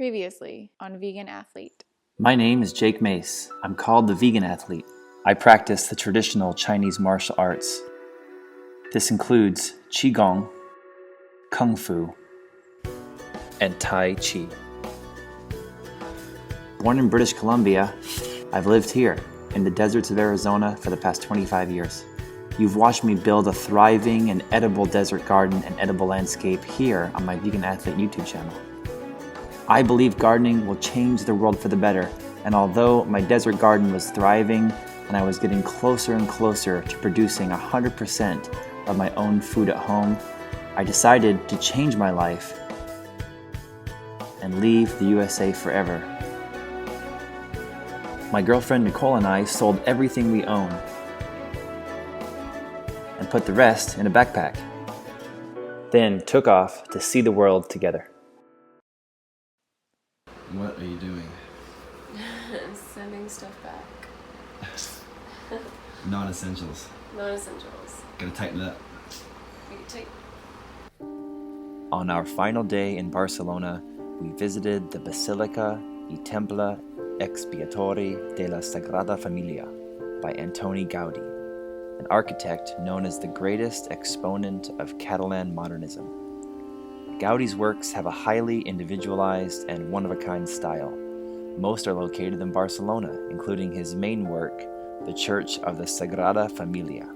Previously on Vegan Athlete. My name is Jake Mace. I'm called the Vegan Athlete. I practice the traditional Chinese martial arts. This includes Qigong, Kung Fu, and Tai Chi. Born in British Columbia, I've lived here in the deserts of Arizona for the past 25 years. You've watched me build a thriving and edible desert garden and edible landscape here on my Vegan Athlete YouTube channel. I believe gardening will change the world for the better, and although my desert garden was thriving and I was getting closer and closer to producing 100% of my own food at home, I decided to change my life and leave the USA forever. My girlfriend Nicole and I sold everything we own and put the rest in a backpack, then took off to see the world together. What are you doing? I'm sending stuff back. Non-essentials. Non-essentials. Gotta tighten it up. We can take. On our final day in Barcelona, we visited the Basilica y Temple Expiatori de la Sagrada Familia by Antoni Gaudí, an architect known as the greatest exponent of Catalan modernism. Gaudí's works have a highly individualized and one-of-a-kind style. Most are located in Barcelona, including his main work, the Church of the Sagrada Familia.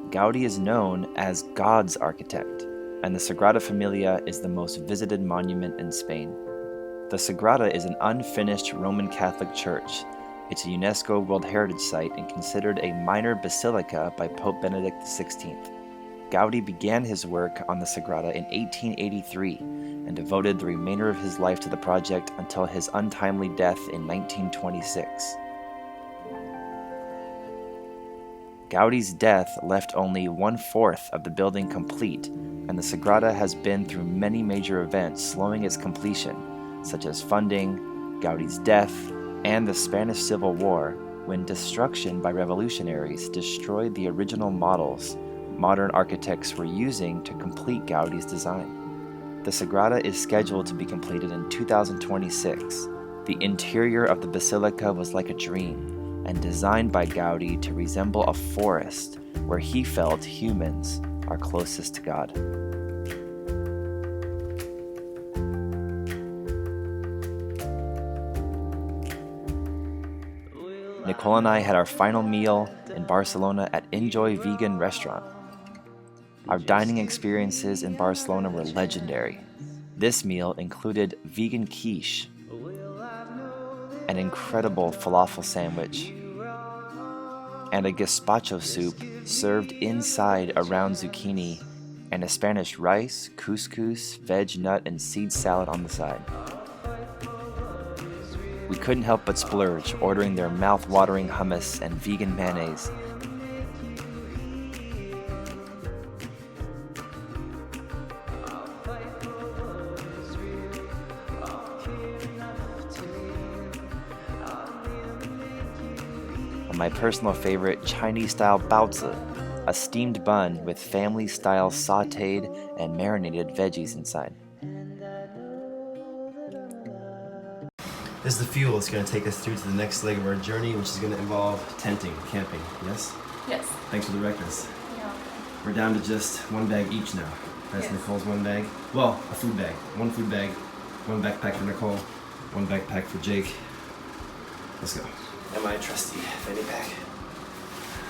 Gaudí is known as God's architect, and the Sagrada Familia is the most visited monument in Spain. The Sagrada is an unfinished Roman Catholic church. It's a UNESCO World Heritage Site and considered a minor basilica by Pope Benedict XVI. Gaudí began his work on the Sagrada in 1883 and devoted the remainder of his life to the project until his untimely death in 1926. Gaudí's death left only 1/4 of the building complete, and the Sagrada has been through many major events slowing its completion, such as funding, Gaudí's death, and the Spanish Civil War, when destruction by revolutionaries destroyed the original models modern architects were using to complete Gaudí's design. The Sagrada is scheduled to be completed in 2026. The interior of the basilica was like a dream and designed by Gaudí to resemble a forest where he felt humans are closest to God. Nicole and I had our final meal in Barcelona at Enjoy Vegan restaurant. Our dining experiences in Barcelona were legendary. This meal included vegan quiche, an incredible falafel sandwich, and a gazpacho soup served inside a round zucchini, and a Spanish rice, couscous, veg nut, and seed salad on the side. We couldn't help but splurge, ordering their mouth-watering hummus and vegan mayonnaise. My personal favorite, Chinese-style baozi, a steamed bun with family-style sautéed and marinated veggies inside. This is the fuel that's going to take us through to the next leg of our journey, which is going to involve tenting, camping. Yes? Yes. Thanks for the directness. Yeah. We're down to just one bag each now. That's Yes. Nicole's one bag. Well, a food bag. One food bag, one backpack for Nicole, one backpack for Jake. Let's go. And my trusty fanny pack.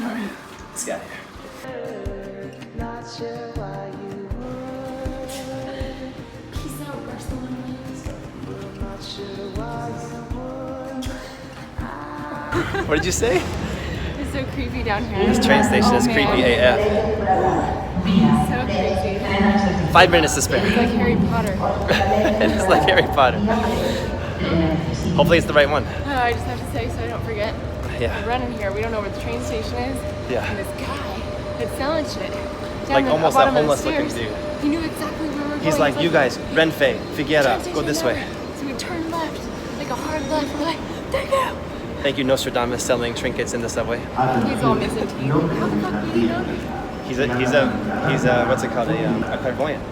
Alright, let's get out of here. Peace out, Barcelona. What did you say? It's so creepy down here. This train station is creepy AF. So crazy. 5 minutes to spare. It's like Harry Potter. It is like Harry Potter. Hopefully it's the right one. I just have to say so I don't forget. Yeah. We're running here. We don't know where the train station is. Yeah. And this guy is selling shit. Down Like the almost a bottom of the homeless looking stairs. dude. He knew exactly where we were going. He's like, you guys, Renfe, Figuera, train go this station way. number. So we turned left, like a hard left. We're like, thank you. Thank you, Nostradamus, selling trinkets in the subway. He's all missing teeth. How the fuck do you know? He's a what's it called? A clairvoyant.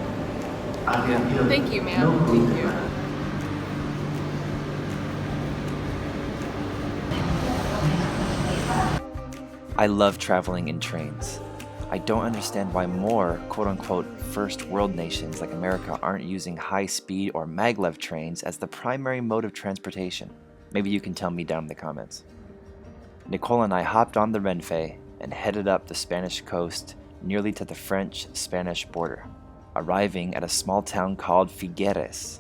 Thank you, man. Thank you. I love traveling in trains. I don't understand why more quote-unquote first world nations like America aren't using high-speed or maglev trains as the primary mode of transportation. Maybe you can tell me down in the comments. Nicole and I hopped on the Renfe and headed up the Spanish coast nearly to the French-Spanish border, arriving at a small town called Figueres.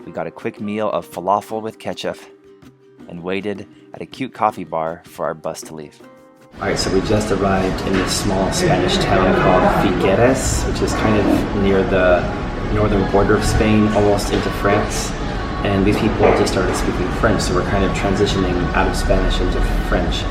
We got a quick meal of falafel with ketchup and waited at a cute coffee bar for our bus to leave. Alright, so we just arrived in this small Spanish town called Figueres, which is kind of near the northern border of Spain, almost into France. And these people just started speaking French, so we're kind of transitioning out of Spanish into French.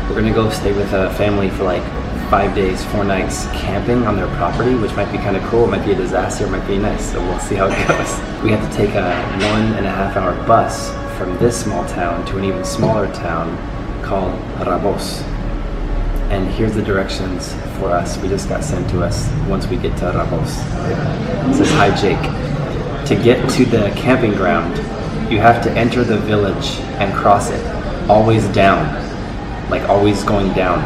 We're gonna go stay with a family for like 5 days, 4 nights camping on their property, which might be kind of cool. It might be a disaster, it might be nice, so we'll see how it goes. We have to take a 1.5 hour bus from this small town to an even smaller town called Rabos. And here's the directions for us. We just got sent to us once we get to Rabos. It says, "Hi Jake. To get to the camping ground, you have to enter the village and cross it, always down, like always going down,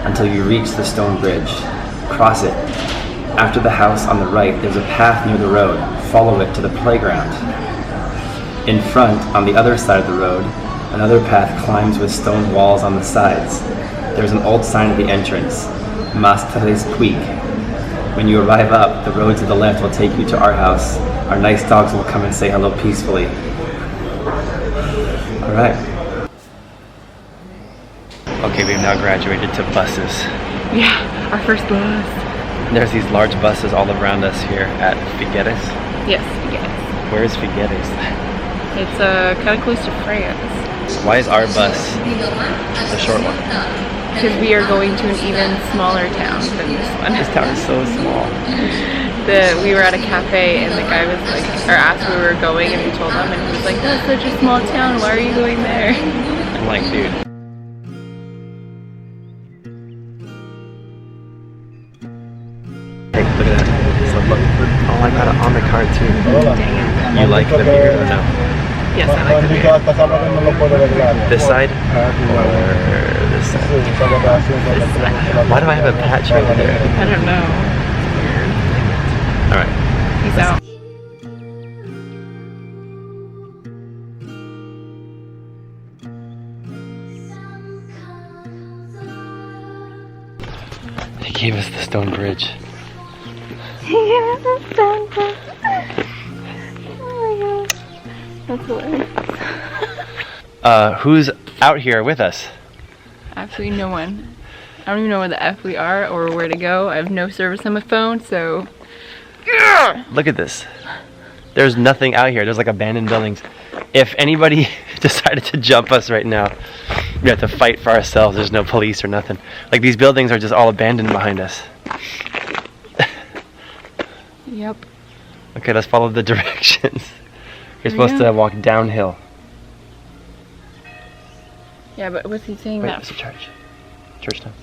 until you reach the stone bridge. Cross it. After the house on the right, there's a path near the road. Follow it to the playground. In front, on the other side of the road, another path climbs with stone walls on the sides. There's an old sign at the entrance, Mace Puig. When you arrive up, the road to the left will take you to our house. Our nice dogs will come and say hello peacefully." All right. Okay, we've now graduated to buses. Yeah, our first bus. There's these large buses all around us here at Figueres. Yes, yes. Where is Figueres? It's kind of close to France. Why is our bus the short one? Because we are going to an even smaller town than this one. This town is so small. We were at a cafe and the guy was like, or asked where we were going, and we told him, and he was like, "That's such a small town, why are you going there?" I'm like, dude. Hey, look at that. So look. Oh, I got it on the card too. Dang it. You like the beer or no? Yes, I like the beer. This side? Or this side? Why do I have a patch over there? I don't know. Alright. Peace out. He gave us the stone bridge. Oh my gosh. That's hilarious. Who's out here with us? Absolutely no one. I don't even know where the F we are or where to go. I have no service on my phone, so... Look at this. There's nothing out here. There's like abandoned buildings. If anybody decided to jump us right now, we have to fight for ourselves. There's no police or nothing. Like, these buildings are just all abandoned behind us. Yep. Okay, let's follow the directions. You're supposed to walk downhill. Yeah, but what's he saying Wait, now? it's a church. Church town.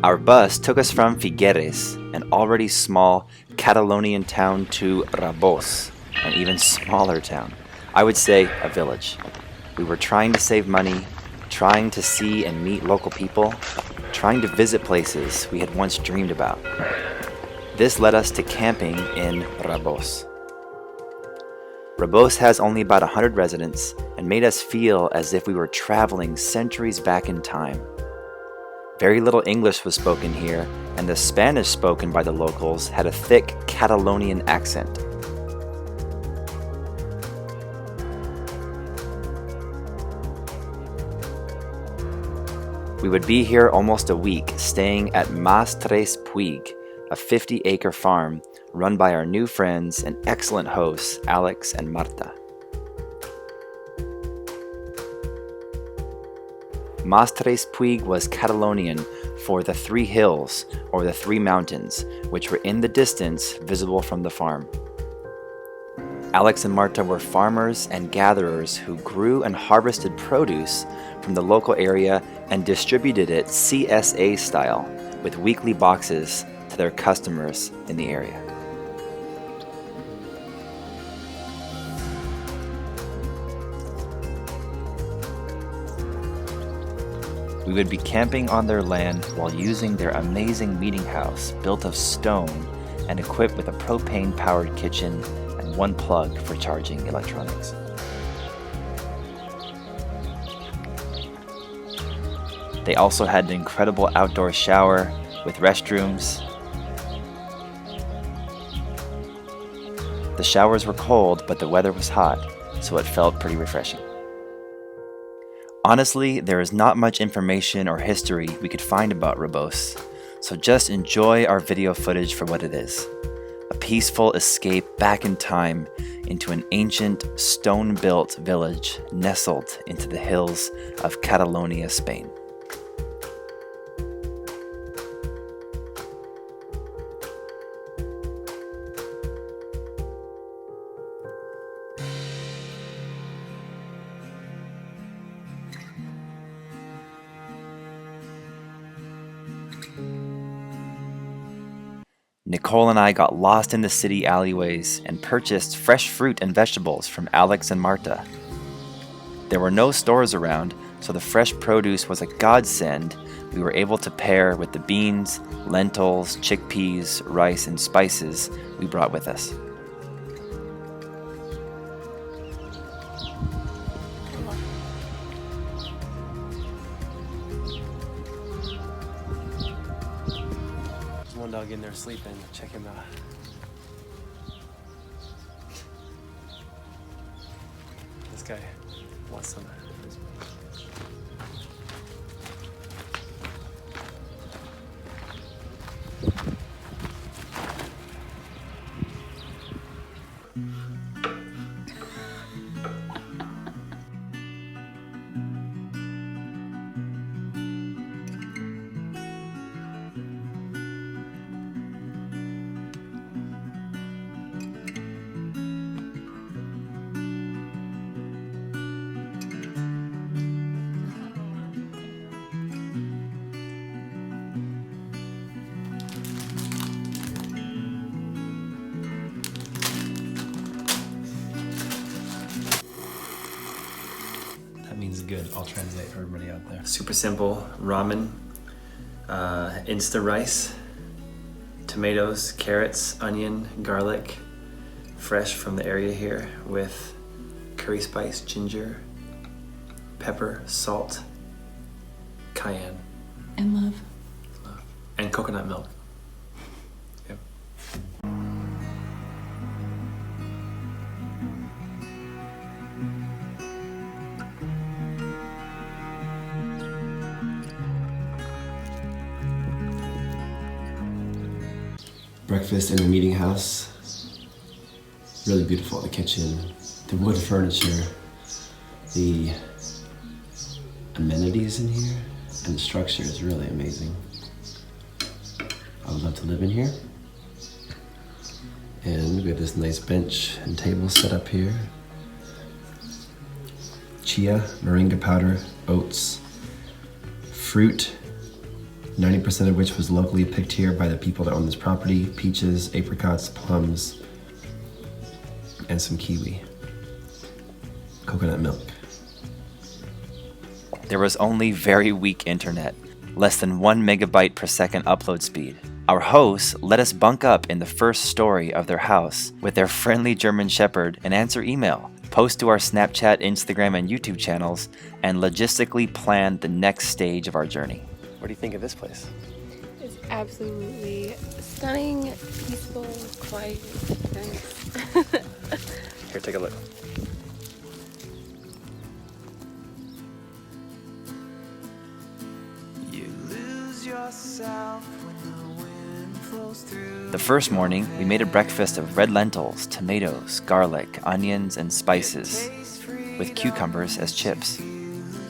Our bus took us from Figueres, an already small Catalonian town, to Rabos, an even smaller town. I would say a village. We were trying to save money, trying to see and meet local people, trying to visit places we had once dreamed about. This led us to camping in Rabos. Rabos has only about 100 residents and made us feel as if we were traveling centuries back in time. Very little English was spoken here, and the Spanish spoken by the locals had a thick Catalonian accent. We would be here almost a week, staying at Mace Puig, a 50-acre farm run by our new friends and excellent hosts, Alex and Marta. Mace Puig was Catalonian for the 3 hills, or the 3 mountains, which were in the distance visible from the farm. Alex and Marta were farmers and gatherers who grew and harvested produce from the local area and distributed it CSA style with weekly boxes to their customers in the area. We would be camping on their land while using their amazing meeting house built of stone and equipped with a propane-powered kitchen and one plug for charging electronics. They also had an incredible outdoor shower with restrooms. The showers were cold, but the weather was hot, so it felt pretty refreshing. Honestly, there is not much information or history we could find about Rebos, so just enjoy our video footage for what it is. A peaceful escape back in time into an ancient stone-built village nestled into the hills of Catalonia, Spain. Nicole and I got lost in the city alleyways and purchased fresh fruit and vegetables from Alex and Marta. There were no stores around, so the fresh produce was a godsend we were able to pair with the beans, lentils, chickpeas, rice, and spices we brought with us. One dog in there sleeping. Check him out. This guy wants some. That means good. I'll translate for everybody out there. Super simple ramen, Insta rice, tomatoes, carrots, onion, garlic, fresh from the area here with curry spice, ginger, pepper, salt, cayenne. And love. And coconut milk. Yep. Breakfast in the meeting house. Really beautiful, the kitchen, the wood furniture, the amenities in here, and the structure is really amazing. I would love to live in here. And we have this nice bench and table set up here. Chia, moringa powder, oats, fruit, 90% of which was locally picked here by the people that own this property, peaches, apricots, plums, and some kiwi. Coconut milk. There was only very weak internet, less than 1 megabyte per second upload speed. Our hosts let us bunk up in the first story of their house with their friendly German Shepherd and answer email, post to our Snapchat, Instagram, and YouTube channels, and logistically plan the next stage of our journey. What do you think of this place? It's absolutely stunning, peaceful, quiet, nice. Here, take a look. You lose yourself when the wind flows through. The first morning, we made a breakfast of red lentils, tomatoes, garlic, onions, and spices, with cucumbers as chips.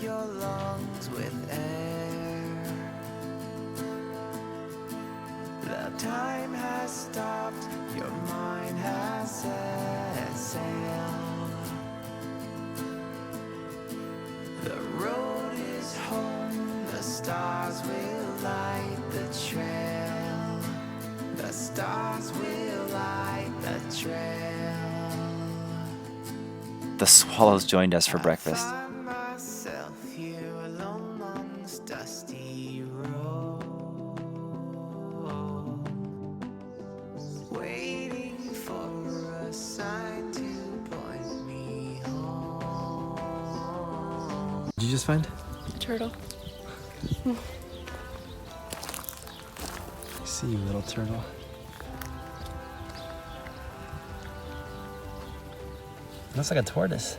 Your lungs with air. The time has stopped, your mind has set sail. The road is home, the stars will light the trail. The stars will light the trail. The swallows joined us for breakfast. I find myself here alone on this dusty road, waiting for a sign to point me home. Did you just find? A turtle. I see you, little turtle. It looks like a tortoise.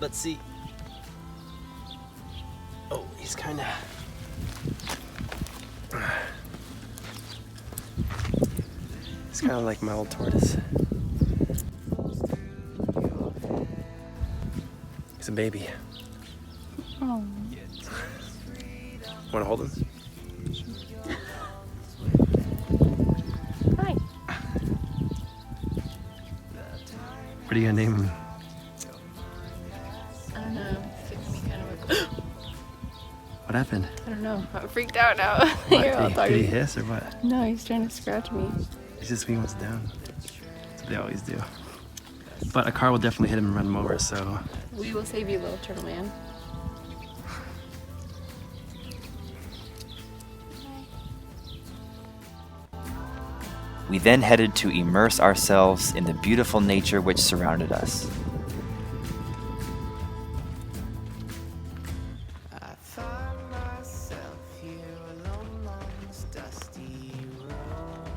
Let's see. Oh, he's kind of... He's kind of like my old tortoise. He's a baby. Oh. Want to hold him? Hi. What are you gonna name him? I don't know. It's giving me kind of a... What happened? I don't know. I'm freaked out now. Here, I'll talk Did to he you. hiss or what? No, he's trying to scratch me. He's just being what's down. That's what they always do. But a car will definitely hit him and run him over, so... We will save you, little turtle man. We then headed to immerse ourselves in the beautiful nature which surrounded us. I find myself here alone on this dusty road,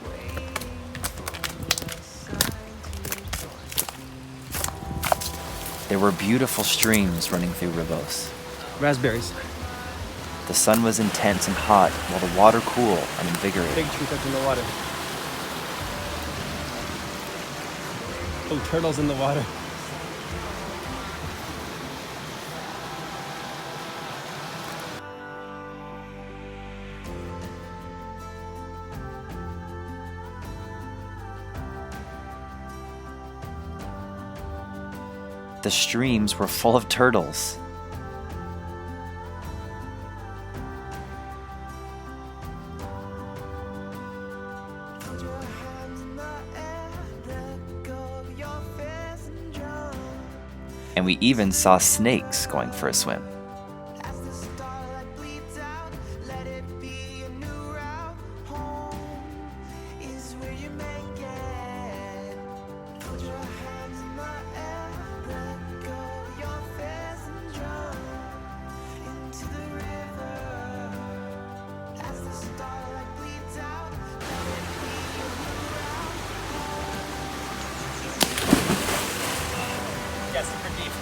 waiting for a sign to point me. There were beautiful streams running through Ribos. Raspberries. The sun was intense and hot, while the water cool and invigorating. Big tree touching the water. Oh, turtles in the water. The streams were full of turtles. Put your hands in the air, let go of your fears and drown. And we even saw snakes going for a swim. As the starlight bleeds out, let it be a new route. Home is where you make it. Put your hands in the air, let go of your fears and drown into the river. As the starlight bleeds out, let it be a new route. Yeah, super deep.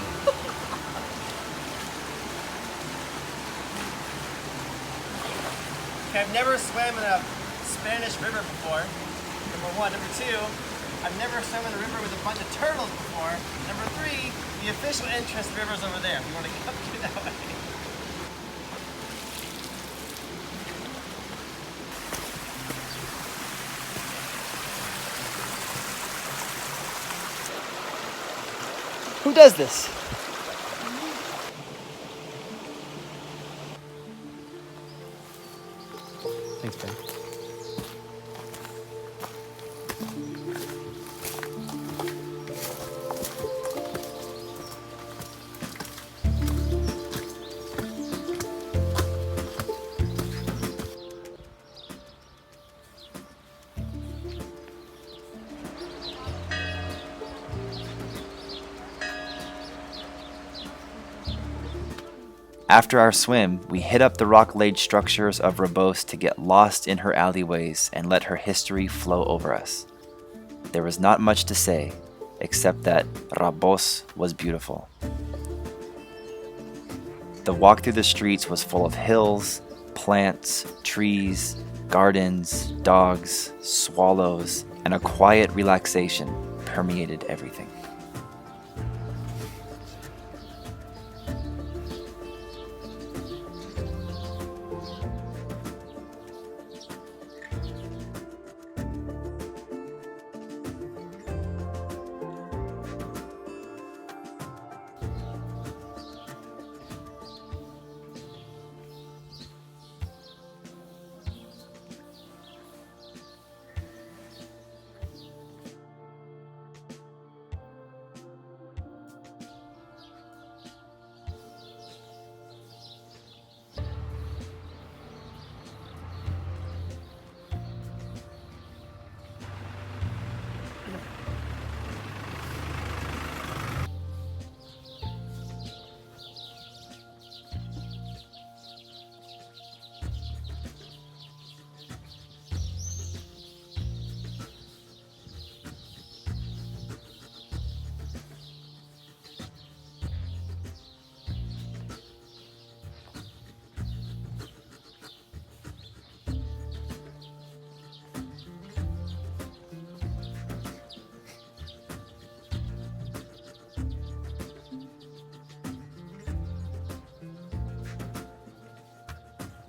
Okay, I've never swam in a Spanish river before. Number one. Number two, I've never swam in a river with a bunch of turtles before. Number three, the official entrance to the river's over there. If you want to go through that way. Who does this? Thanks, Ben. After our swim, we hit up the rock-laid structures of Ribos to get lost in her alleyways and let her history flow over us. There was not much to say, except that Rabos was beautiful. The walk through the streets was full of hills, plants, trees, gardens, dogs, swallows, and a quiet relaxation permeated everything.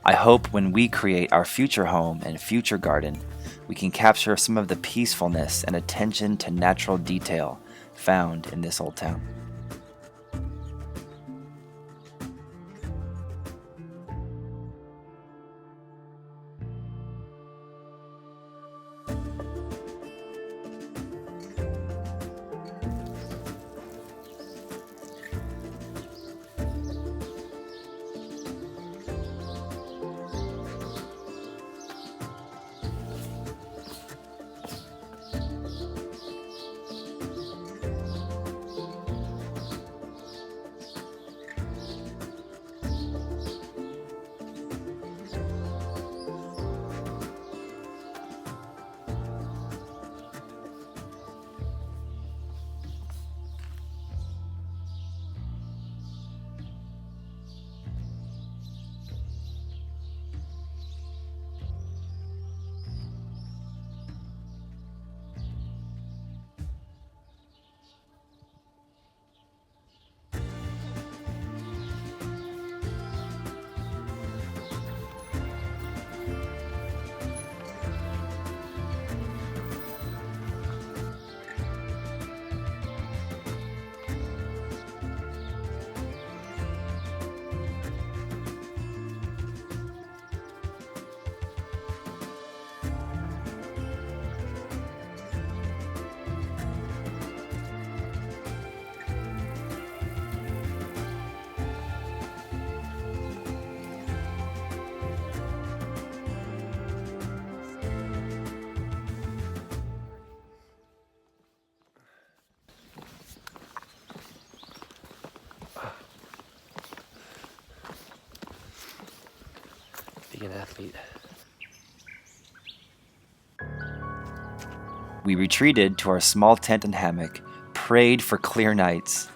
I hope when we create our future home and future garden, we can capture some of the peacefulness and attention to natural detail found in this old town. Being an athlete. We retreated to our small tent and hammock, prayed for clear nights,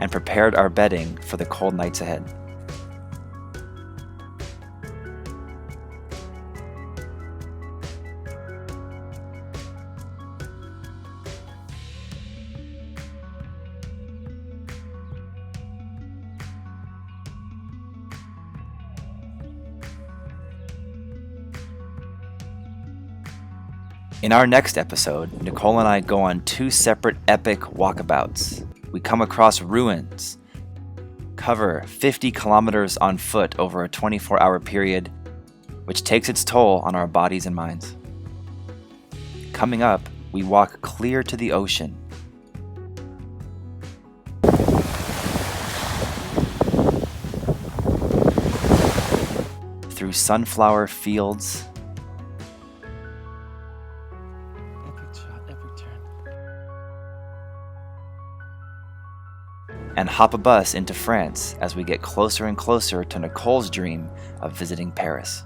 and prepared our bedding for the cold nights ahead. In our next episode, Nicole and I go on 2 separate epic walkabouts. We come across ruins, cover 50 kilometers on foot over a 24-hour period, which takes its toll on our bodies and minds. Coming up, we walk clear to the ocean. Through sunflower fields, and hop a bus into France as we get closer and closer to Nicole's dream of visiting Paris.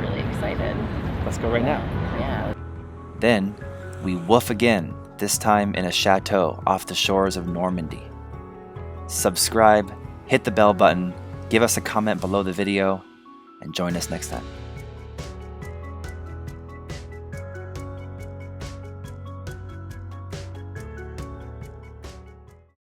Really excited. Let's go right now. Yeah. Then we woof again, this time in a chateau off the shores of Normandy. Subscribe, hit the bell button, give us a comment below the video, and join us next time.